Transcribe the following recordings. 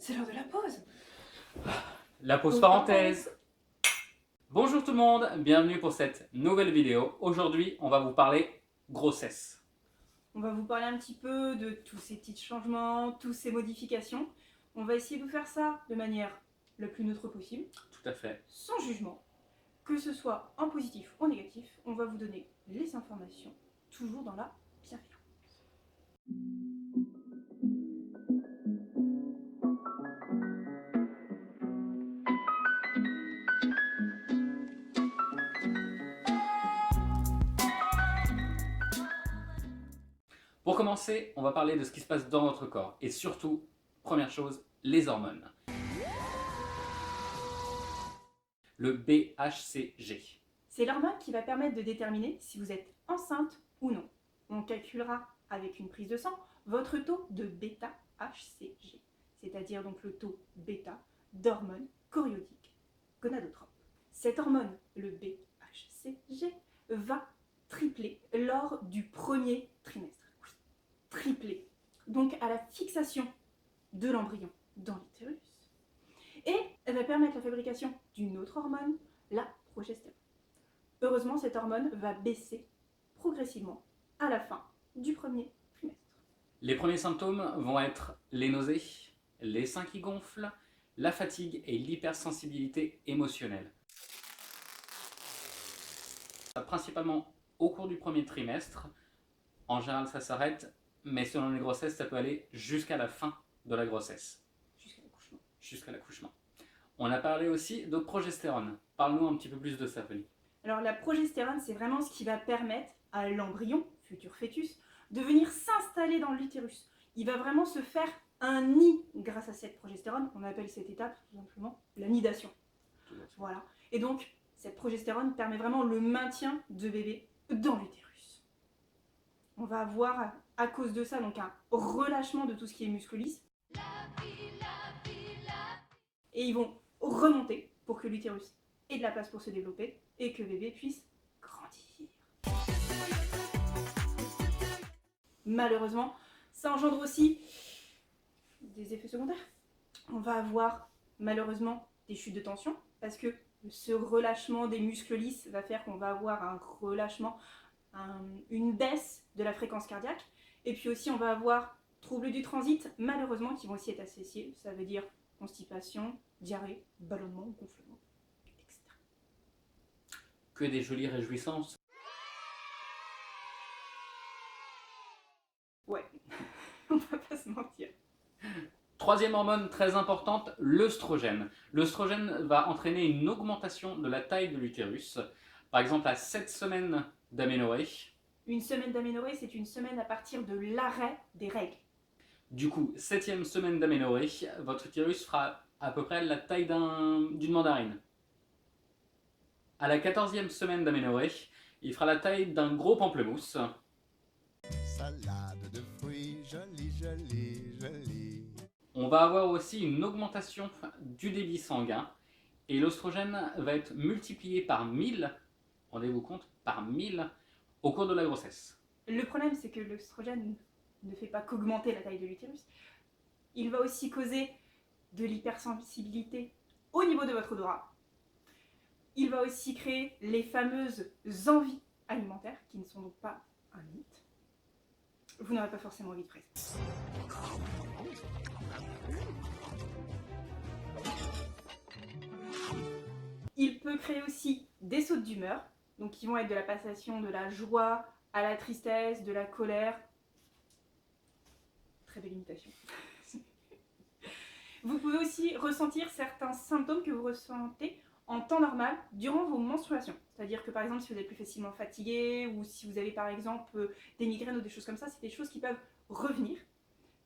C'est l'heure de la pause. La pause parenthèse. Bonjour tout le monde, bienvenue pour cette nouvelle vidéo. Aujourd'hui, on va vous parler grossesse. On va vous parler un petit peu de tous ces petits changements, toutes ces modifications. On va essayer de vous faire ça de manière la plus neutre possible, Tout à fait. sans jugement, que ce soit en positif ou en négatif. On va vous donner les informations, toujours dans la bienveillance. Pour commencer, on va parler de ce qui se passe dans votre corps. Et surtout, première chose, les hormones. Le BHCG. C'est l'hormone qui va permettre de déterminer si vous êtes enceinte ou non. On calculera avec une prise de sang votre taux de bêta-HCG, c'est-à-dire donc le taux bêta d'hormone chorionique gonadotrope. Cette hormone, le BHCG, va tripler lors du premier trimestre. Oui, tripler. Donc à la fixation de l'embryon dans l'utérus. Et elle va permettre la fabrication d'une autre hormone, la progestérone. Heureusement, cette hormone va baisser progressivement à la fin du premier trimestre. Les premiers symptômes vont être les nausées, les seins qui gonflent, la fatigue et l'hypersensibilité émotionnelle. Principalement au cours du premier trimestre. En général, ça s'arrête, mais selon les grossesses, ça peut aller jusqu'à la fin de la grossesse. Jusqu'à l'accouchement. Jusqu'à l'accouchement. On a parlé aussi de progestérone. Parle-nous un petit peu plus de ça, Fanny. Alors la progestérone, c'est vraiment ce qui va permettre à l'embryon, futur fœtus, de venir s'installer dans l'utérus. Il va vraiment se faire un nid grâce à cette progestérone. On appelle cette étape tout simplement la nidation. Voilà. Et donc, cette progestérone permet vraiment le maintien de bébé dans l'utérus. On va avoir à cause de ça donc un relâchement de tout ce qui est muscle lisse. Et ils vont remonter pour que l'utérus ait de la place pour se développer et que bébé puisse grandir. Malheureusement, ça engendre aussi des effets secondaires. On va avoir malheureusement des chutes de tension parce que ce relâchement des muscles lisses va faire qu'on va avoir un relâchement, une baisse de la fréquence cardiaque. Et puis aussi, on va avoir troubles du transit, malheureusement, qui vont aussi être associés. Ça veut dire constipation, diarrhée, ballonnement, gonflement, etc. Que des jolies réjouissances. Ouais, on va pas se mentir. Troisième hormone très importante, l'œstrogène. L'œstrogène va entraîner une augmentation de la taille de l'utérus. Par exemple, à 7 semaines d'aménorrhée. Une semaine d'aménorrhée, c'est une semaine à partir de l'arrêt des règles. Du coup, 7e semaine d'aménorrhée, votre utérus fera à peu près la taille d'une mandarine. À la 14e semaine d'aménorrhée, il fera la taille d'un gros pamplemousse. Salade de fruits, joli, joli, joli. On va avoir aussi une augmentation du débit sanguin et l'œstrogène va être multiplié par 1000, rendez-vous compte, par 1000 au cours de la grossesse. Le problème, c'est que l'œstrogène ne fait pas qu'augmenter la taille de l'utérus. Il va aussi causer de l'hypersensibilité au niveau de votre odorat. Il va aussi créer les fameuses envies alimentaires, qui ne sont donc pas un mythe. Vous n'aurez pas forcément envie de fraises. Il peut créer aussi des sautes d'humeur, donc qui vont être de la passation de la joie à la tristesse, de la colère. Très belle imitation. Vous pouvez aussi ressentir certains symptômes que vous ressentez en temps normal durant vos menstruations. C'est-à-dire que par exemple si vous êtes plus facilement fatigué ou si vous avez par exemple des migraines ou des choses comme ça, c'est des choses qui peuvent revenir.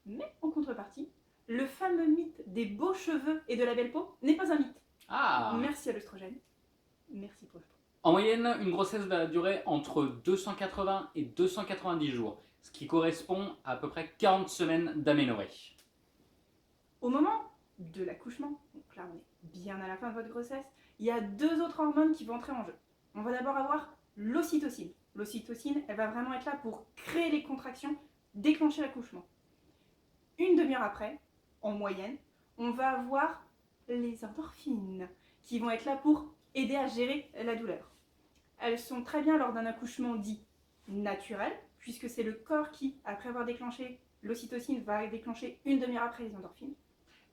Mais en contrepartie, le fameux mythe des beaux cheveux et de la belle peau n'est pas un mythe. Ah. Merci à l'œstrogène. Merci pour le temps. En moyenne, une grossesse va durer entre 280 et 290 jours, ce qui correspond à peu près 40 semaines d'aménorrhée. Au moment de l'accouchement, donc là on est bien à la fin de votre grossesse, il y a deux autres hormones qui vont entrer en jeu. On va d'abord avoir l'ocytocine. L'ocytocine, elle va vraiment être là pour créer les contractions, déclencher l'accouchement. Une demi-heure après, en moyenne, on va avoir les endorphines qui vont être là pour aider à gérer la douleur. Elles sont très bien lors d'un accouchement dit naturel, puisque c'est le corps qui, après avoir déclenché l'ocytocine, va déclencher une demi-heure après les endorphines.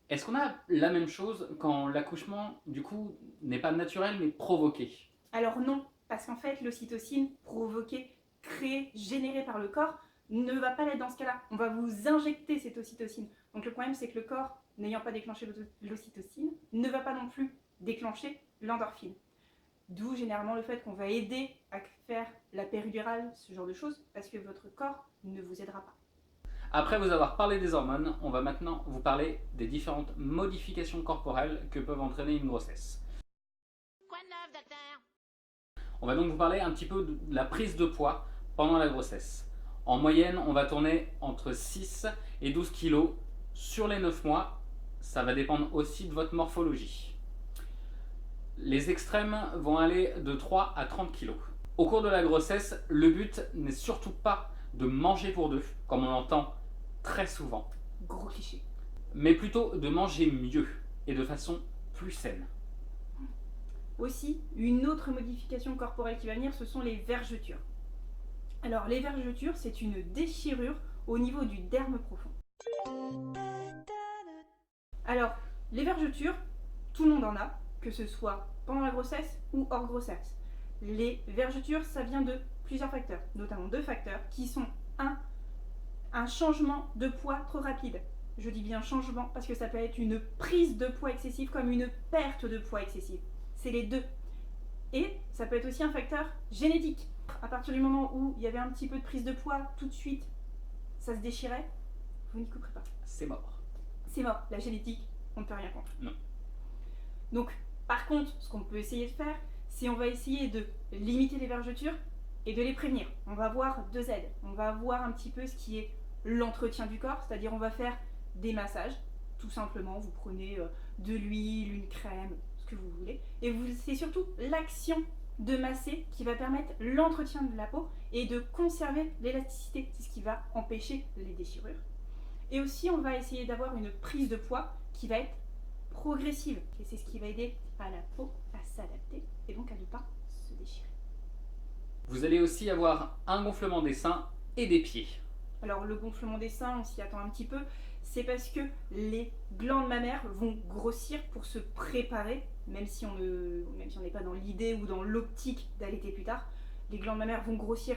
Est-ce qu'on a la même chose quand l'accouchement, du coup, n'est pas naturel mais provoqué? Alors non, parce qu'en fait, l'ocytocine provoquée, créée, générée par le corps, ne va pas l'être dans ce cas-là. On va vous injecter cette ocytocine. Donc le problème, c'est que le corps, n'ayant pas déclenché l'ocytocine, ne va pas non plus déclencher l'endorphine. D'où généralement le fait qu'on va aider à faire la péridurale, ce genre de choses, parce que votre corps ne vous aidera pas. Après vous avoir parlé des hormones, on va maintenant vous parler des différentes modifications corporelles que peuvent entraîner une grossesse. Quoi de neuf, docteur? On va donc vous parler un petit peu de la prise de poids pendant la grossesse. En moyenne, on va tourner entre 6 et 12 kg sur les 9 mois. Ça va dépendre aussi de votre morphologie. Les extrêmes vont aller de 3 à 30 kg. Au cours de la grossesse, le but n'est surtout pas de manger pour deux, comme on l'entend très souvent, Gros cliché. mais plutôt de manger mieux et de façon plus saine. Aussi, une autre modification corporelle qui va venir, ce sont les vergetures. Alors, les vergetures, c'est une déchirure au niveau du derme profond. Alors, les vergetures, tout le monde en a, que ce soit pendant la grossesse ou hors grossesse. Les vergetures, ça vient de plusieurs facteurs, notamment 2 facteurs, qui sont un changement de poids trop rapide. Je dis bien changement parce que ça peut être une prise de poids excessive comme une perte de poids excessive. C'est les deux. Et ça peut être aussi un facteur génétique. À partir du moment où il y avait un petit peu de prise de poids, tout de suite, ça se déchirait, vous n'y couperez pas. C'est mort. C'est mort. La génétique, on ne peut rien contre. Non. Donc, par contre, ce qu'on peut essayer de faire, c'est on va essayer de limiter les vergetures et de les prévenir. On va avoir 2 aides. On va voir un petit peu ce qui est l'entretien du corps, c'est-à-dire on va faire des massages, tout simplement. Vous prenez de l'huile, une crème, ce que vous voulez. Et c'est surtout l'action de masser qui va permettre l'entretien de la peau et de conserver l'élasticité. C'est ce qui va empêcher les déchirures. Et aussi, on va essayer d'avoir une prise de poids qui va être progressive. Et c'est ce qui va aider à la peau à s'adapter et donc à ne pas se déchirer. Vous allez aussi avoir un gonflement des seins et des pieds. Alors le gonflement des seins, on s'y attend un petit peu, c'est parce que les glandes mammaires vont grossir pour se préparer, même si on n'est pas dans l'idée ou dans l'optique d'allaiter plus tard. Les glandes mammaires vont grossir,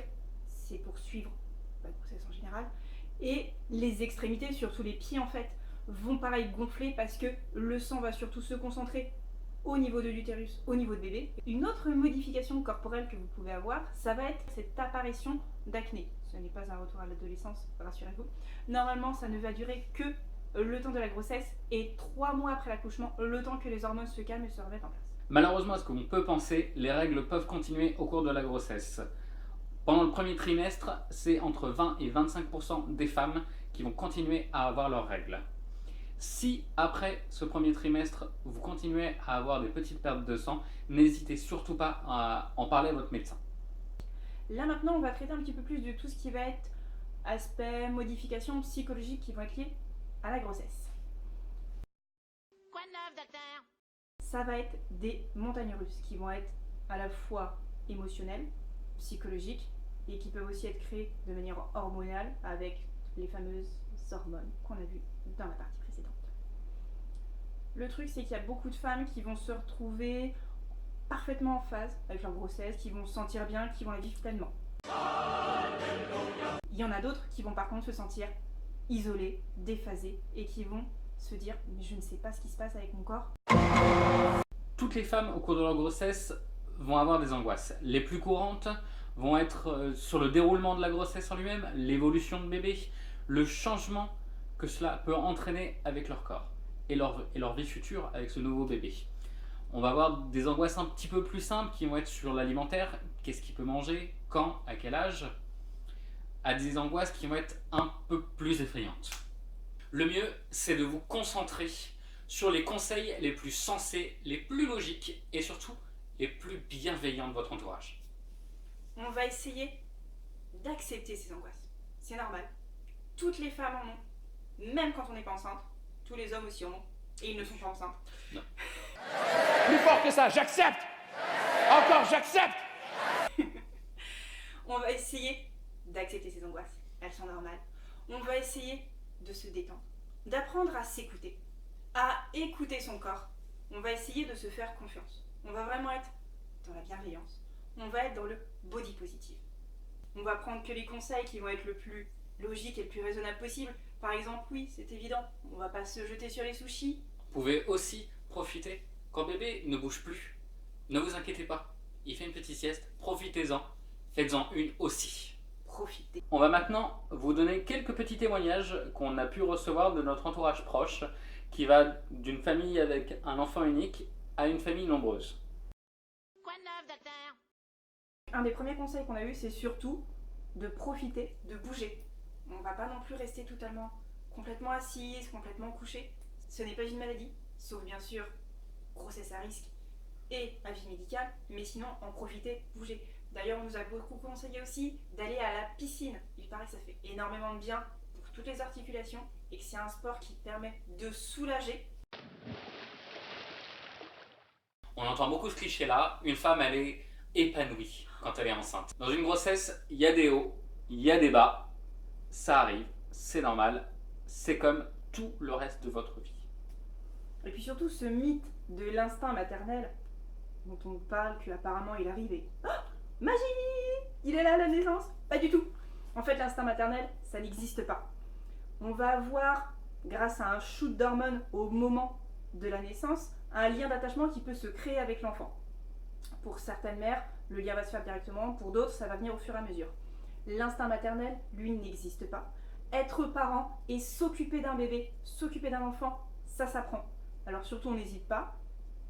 c'est pour suivre la grossesse en général. Et les extrémités, surtout les pieds en fait, vont pareil gonfler parce que le sang va surtout se concentrer au niveau de l'utérus, au niveau de bébé. Une autre modification corporelle que vous pouvez avoir, ça va être cette apparition d'acné. Ce n'est pas un retour à l'adolescence, rassurez-vous. Normalement, ça ne va durer que le temps de la grossesse et 3 mois après l'accouchement, le temps que les hormones se calment et se remettent en place. Malheureusement, à ce qu'on peut penser, les règles peuvent continuer au cours de la grossesse. Pendant le premier trimestre, c'est entre 20 et 25% des femmes qui vont continuer à avoir leurs règles. Si après ce premier trimestre, vous continuez à avoir des petites pertes de sang, n'hésitez surtout pas à en parler à votre médecin. Là maintenant, on va traiter un petit peu plus de tout ce qui va être aspect, modifications psychologiques qui vont être liées à la grossesse. Quoi de neuf, docteur? Ça va être des montagnes russes qui vont être à la fois émotionnelles, psychologiques et qui peuvent aussi être créées de manière hormonale avec les fameuses hormones qu'on a vues dans la partie précédente. Le truc, c'est qu'il y a beaucoup de femmes qui vont se retrouver parfaitement en phase avec leur grossesse, qui vont se sentir bien, qui vont la vivre pleinement. Il y en a d'autres qui vont par contre se sentir isolées, déphasées et qui vont se dire « mais je ne sais pas ce qui se passe avec mon corps ». Toutes les femmes au cours de leur grossesse vont avoir des angoisses. Les plus courantes vont être sur le déroulement de la grossesse en lui-même, l'évolution de bébé, le changement que cela peut entraîner avec leur corps et leur vie future avec ce nouveau bébé. On va avoir des angoisses un petit peu plus simples qui vont être sur l'alimentaire, qu'est-ce qu'il peut manger, quand, à quel âge, à des angoisses qui vont être un peu plus effrayantes. Le mieux, c'est de vous concentrer sur les conseils les plus sensés, les plus logiques et surtout les plus bienveillants de votre entourage. On va essayer d'accepter ces angoisses. C'est normal. Toutes les femmes en ont, même quand on n'est pas enceinte. Tous les hommes aussi en ont. Et ils ne sont pas enceintes. Plus fort que ça, j'accepte. Encore, j'accepte. On va essayer d'accepter ces angoisses. Elles sont normales. On va essayer de se détendre, d'apprendre à s'écouter, à écouter son corps. On va essayer de se faire confiance. On va vraiment être dans la bienveillance. On va être dans le body positive. On va prendre que les conseils qui vont être le plus logique et le plus raisonnable possible. Par exemple, oui, c'est évident, on va pas se jeter sur les sushis. Vous pouvez aussi profiter quand bébé ne bouge plus. Ne vous inquiétez pas, il fait une petite sieste, profitez-en, faites-en une aussi. Profitez. On va maintenant vous donner quelques petits témoignages qu'on a pu recevoir de notre entourage proche, qui va d'une famille avec un enfant unique à une famille nombreuse. Quoi de neuf, docteur? Un des premiers conseils qu'on a eu, c'est surtout de profiter, de bouger. On va pas non plus rester complètement assise, complètement couchée. Ce n'est pas une maladie, sauf bien sûr grossesse à risque et avis médical, mais sinon en profiter, bouger. D'ailleurs, on nous a beaucoup conseillé aussi d'aller à la piscine. Il paraît que ça fait énormément de bien pour toutes les articulations et que c'est un sport qui permet de soulager. On entend beaucoup ce cliché-là, une femme elle est épanouie quand elle est enceinte. Dans une grossesse, il y a des hauts, il y a des bas, ça arrive, c'est normal, c'est comme tout le reste de votre vie. Et puis surtout ce mythe de l'instinct maternel dont on parle qu'apparemment il arrive et magie, il est là à la naissance. Pas du tout. En fait, l'instinct maternel, ça n'existe pas. On va avoir, grâce à un shoot d'hormones au moment de la naissance, un lien d'attachement qui peut se créer avec l'enfant. Pour certaines mères, le lien va se faire directement, pour d'autres, ça va venir au fur et à mesure. L'instinct maternel, lui, n'existe pas. Être parent et s'occuper d'un bébé, s'occuper d'un enfant, ça s'apprend. Alors surtout, on n'hésite pas,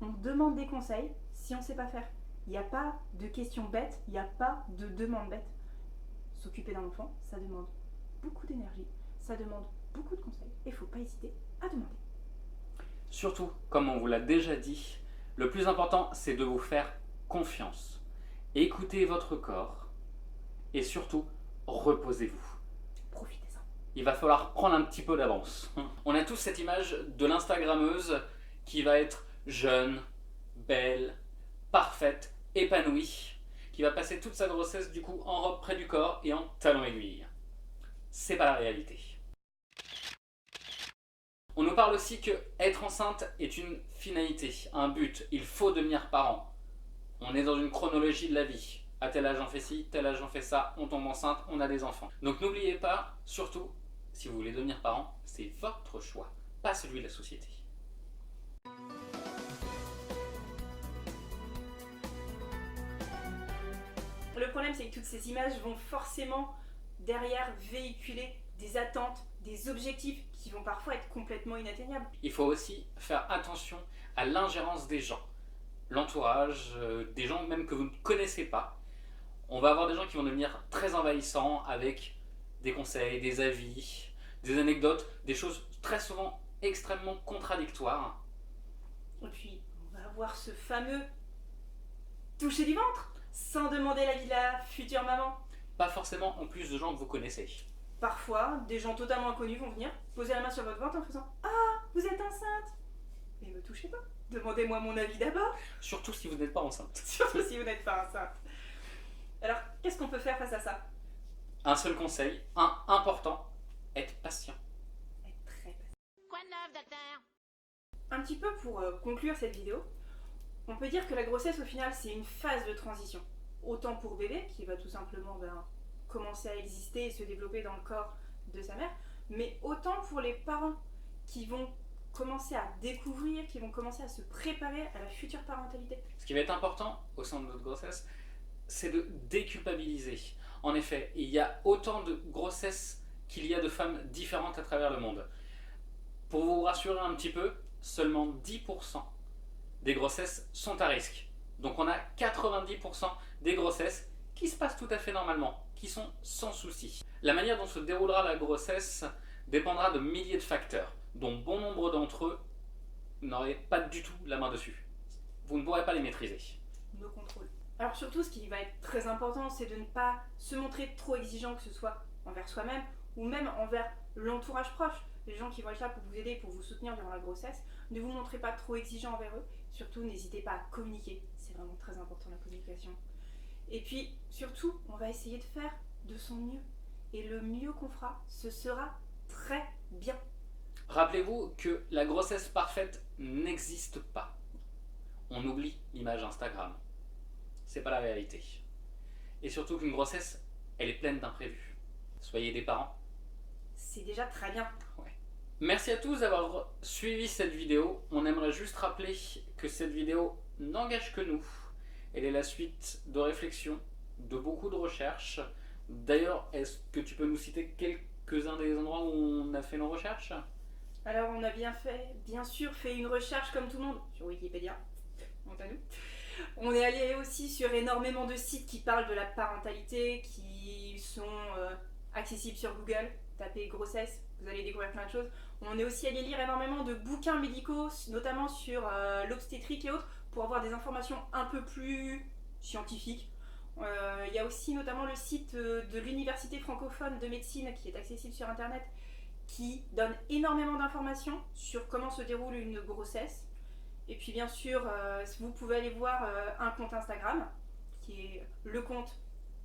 on demande des conseils si on ne sait pas faire. Il n'y a pas de questions bêtes, il n'y a pas de demande bête. S'occuper d'un enfant, ça demande beaucoup d'énergie, ça demande beaucoup de conseils, et il ne faut pas hésiter à demander. Surtout, comme on vous l'a déjà dit, le plus important c'est de vous faire confiance. Écoutez votre corps et surtout, reposez-vous. Profitez-en. Il va falloir prendre un petit peu d'avance. On a tous cette image de l'Instagrammeuse qui va être jeune, belle, parfaite, épanouie, qui va passer toute sa grossesse du coup en robe près du corps et en talons aiguilles. C'est pas la réalité. On nous parle aussi que être enceinte est une finalité, un but. Il faut devenir parent. On est dans une chronologie de la vie. À tel âge on fait ci, tel âge on fait ça, on tombe enceinte, on a des enfants. Donc n'oubliez pas, surtout, si vous voulez devenir parent, c'est votre choix, pas celui de la société. Le problème, c'est que toutes ces images vont forcément derrière véhiculer des attentes, des objectifs qui vont parfois être complètement inatteignables. Il faut aussi faire attention à l'ingérence des gens, l'entourage, des gens même que vous ne connaissez pas. On va avoir des gens qui vont devenir très envahissants avec des conseils, des avis, des anecdotes, des choses très souvent extrêmement contradictoires. Et puis, on va avoir ce fameux toucher du ventre, sans demander l'avis de la future maman. Pas forcément en plus de gens que vous connaissez. Parfois, des gens totalement inconnus vont venir poser la main sur votre ventre en faisant « Ah, vous êtes enceinte !» Mais me touchez pas, demandez-moi mon avis d'abord, Surtout si vous n'êtes pas enceinte. surtout si vous n'êtes pas enceinte. Alors, qu'est-ce qu'on peut faire face à ça? Un seul conseil, important, être patient. Être très patient. Quoi de neuf, docteur? Un petit peu pour conclure cette vidéo, on peut dire que la grossesse au final c'est une phase de transition. Autant pour bébé qui va tout simplement commencer à exister et se développer dans le corps de sa mère, mais autant pour les parents qui vont commencer à découvrir, qui vont commencer à se préparer à la future parentalité. Ce qui va être important au sein de notre grossesse, c'est de déculpabiliser. En effet, il y a autant de grossesses qu'il y a de femmes différentes à travers le monde. Pour vous rassurer un petit peu, seulement 10% des grossesses sont à risque. Donc on a 90% des grossesses qui se passent tout à fait normalement, qui sont sans souci. La manière dont se déroulera la grossesse dépendra de milliers de facteurs, dont bon nombre d'entre eux n'auraient pas du tout la main dessus. Vous ne pourrez pas les maîtriser. Nos contrôles. Alors surtout, ce qui va être très important, c'est de ne pas se montrer trop exigeant, que ce soit envers soi-même ou même envers l'entourage proche. des gens qui vont être là pour vous aider, pour vous soutenir durant la grossesse. Ne vous montrez pas trop exigeant envers eux. Surtout, n'hésitez pas à communiquer. C'est vraiment très important la communication. Et puis, surtout, on va essayer de faire de son mieux. Et le mieux qu'on fera, ce sera très bien. Rappelez-vous que la grossesse parfaite n'existe pas. On oublie l'image Instagram. C'est pas la réalité. Et surtout qu'une grossesse, elle est pleine d'imprévus. Soyez des parents. C'est déjà très bien. Merci à tous d'avoir suivi cette vidéo. On aimerait juste rappeler que cette vidéo n'engage que nous. Elle est la suite de réflexions, de beaucoup de recherches. D'ailleurs, est-ce que tu peux nous citer quelques-uns des endroits où on a fait nos recherches ? Alors, on a bien sûr fait une recherche comme tout le monde sur Wikipédia. Quant à nous. On est allé aussi sur énormément de sites qui parlent de la parentalité, qui sont accessibles sur Google. Tapez grossesse, vous allez découvrir plein de choses. On est aussi allé lire énormément de bouquins médicaux, notamment sur l'obstétrique et autres, pour avoir des informations un peu plus scientifiques. Il y a aussi notamment le site de l'Université francophone de médecine qui est accessible sur internet, qui donne énormément d'informations sur comment se déroule une grossesse. Et puis bien sûr, vous pouvez aller voir un compte Instagram, qui est le compte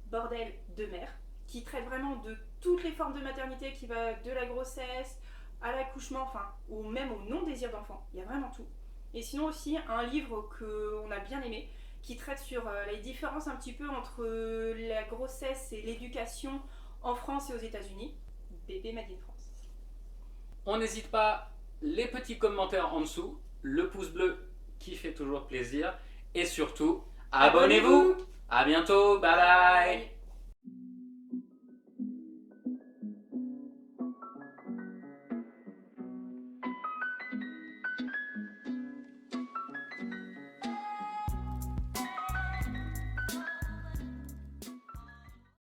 Bordel de Mère, qui traite vraiment de toutes les formes de maternité, qui va de la grossesse à l'accouchement, enfin, ou même au non-désir d'enfant. Il y a vraiment tout. Et sinon aussi, un livre qu'on a bien aimé, qui traite sur les différences un petit peu entre la grossesse et l'éducation en France et aux États-Unis. Bébé Made in France. On n'hésite pas, les petits commentaires en dessous, le pouce bleu qui fait toujours plaisir, et surtout, abonnez-vous. À bientôt, bye bye.